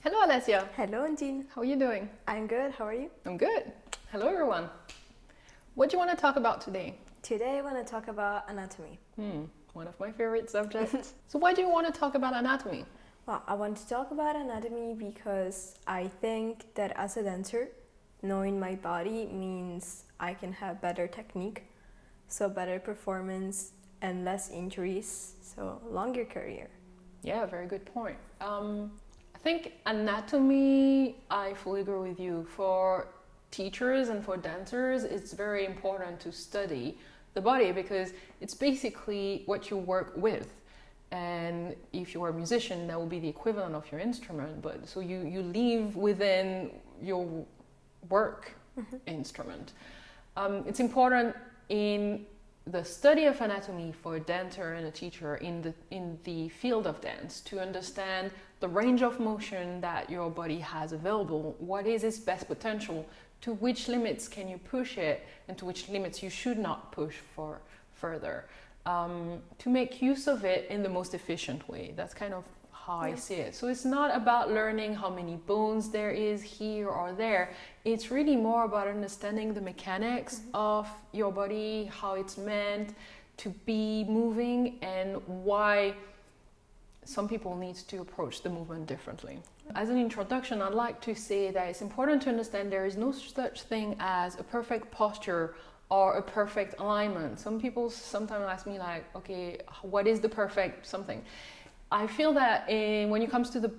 Hello, Alessia. Hello, Ondine. How are you doing? I'm good. How are you? I'm good. Hello, everyone. What do you want to talk about today? Today, I want to talk about anatomy. One of my favorite subjects. So why do you want to talk about anatomy? Well, I want to talk about anatomy because I think that as a dancer, knowing my body means I can have better technique, so better performance and less injuries, so longer career. Yeah, very good point. I think anatomy, I fully agree with you. For teachers and for dancers, it's very important to study the body because it's basically what you work with. And if you are a musician, that will be the equivalent of your instrument. But so you live within your work instrument. It's important in the study of anatomy for a dancer and a teacher in the field of dance to understand the range of motion that your body has available, what is its best potential, to which limits can you push it, and to which limits you should not push for further, to make use of it in the most efficient way. That's kind of how I see it. So it's not about learning how many bones there is here or there. It's really more about understanding the mechanics of your body, how it's meant to be moving, and why some people need to approach the movement differently. As an introduction, I'd like to say that it's important to understand there is no such thing as a perfect posture or a perfect alignment. Some people sometimes ask me like, okay, what is the perfect something? I feel that when it comes to the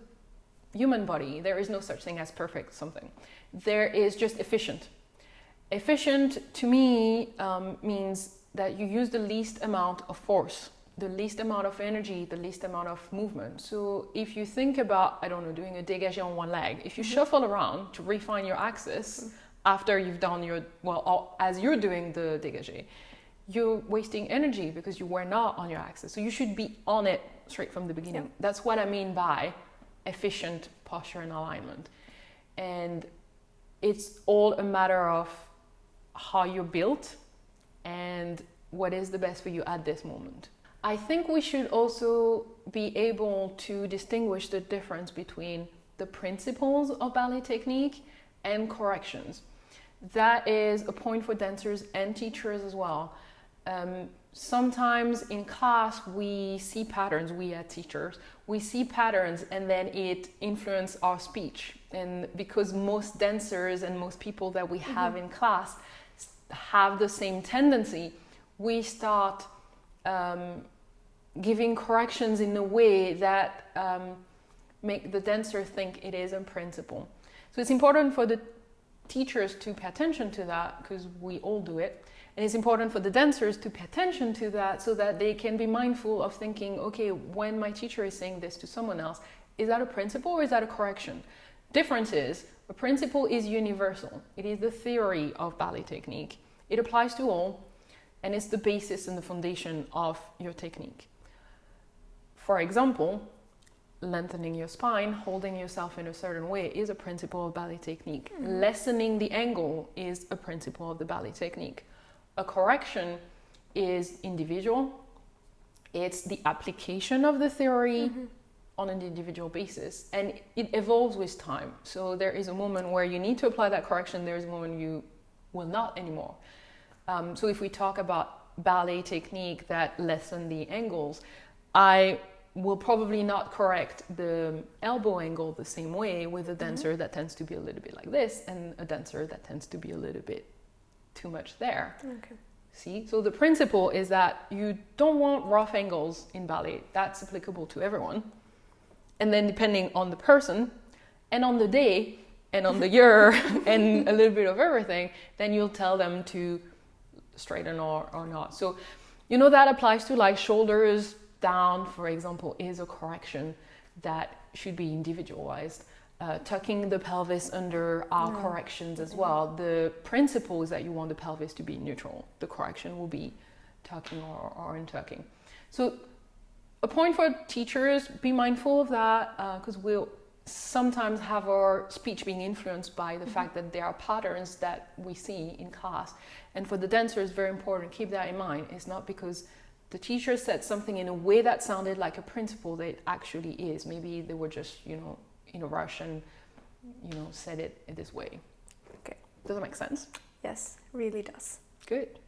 human body, there is no such thing as perfect something. There is just efficient. Efficient to me means that you use the least amount of force, the least amount of energy, the least amount of movement. So if you think about, I don't know, doing a dégagé on one leg, if you shuffle around to refine your axis after you've done as you're doing the dégagé, you're wasting energy because you were not on your axis. So you should be on it straight from the beginning. Yeah. That's what I mean by efficient posture and alignment. And it's all a matter of how you're built and what is the best for you at this moment. I think we should also be able to distinguish the difference between the principles of ballet technique and corrections. That is a point for dancers and teachers as well. Sometimes in class we see patterns, we as teachers, we see patterns and then it influences our speech. And because most dancers and most people that we have in class have the same tendency, we start giving corrections in a way that make the dancer think it is a principle. So it's important for the teachers to pay attention to that because we all do it. And it's important for the dancers to pay attention to that so that they can be mindful of thinking, okay, when my teacher is saying this to someone else, is that a principle or is that a correction? Difference is, a principle is universal. It is the theory of ballet technique. It applies to all, and it's the basis and the foundation of your technique. For example, lengthening your spine, holding yourself in a certain way is a principle of ballet technique. Lessening the angle is a principle of the ballet technique. A correction is individual. It's the application of the theory on an individual basis, and it evolves with time. So there is a moment where you need to apply that correction, there is a moment you will not anymore. So if we talk about ballet technique that lessen the angles, I will probably not correct the elbow angle the same way with a dancer that tends to be a little bit like this and a dancer that tends to be a little bit too much there. Okay. See? So the principle is that you don't want rough angles in ballet. That's applicable to everyone. And then depending on the person and on the day and on the year and a little bit of everything, then you'll tell them to straighten or not. So, that applies to like shoulders down, for example, is a correction that should be individualized. Tucking the pelvis under are corrections as well. The principle is that you want the pelvis to be neutral. The correction will be tucking or untucking. So a point for teachers, be mindful of that because we'll sometimes have our speech being influenced by the fact that there are patterns that we see in class. And for the dancer, it's very important, keep that in mind. It's not because the teacher said something in a way that sounded like a principle that it actually is. Maybe they were just, in a rush and, you know, said it in this way. Okay. Does that make sense? Yes, really does. Good.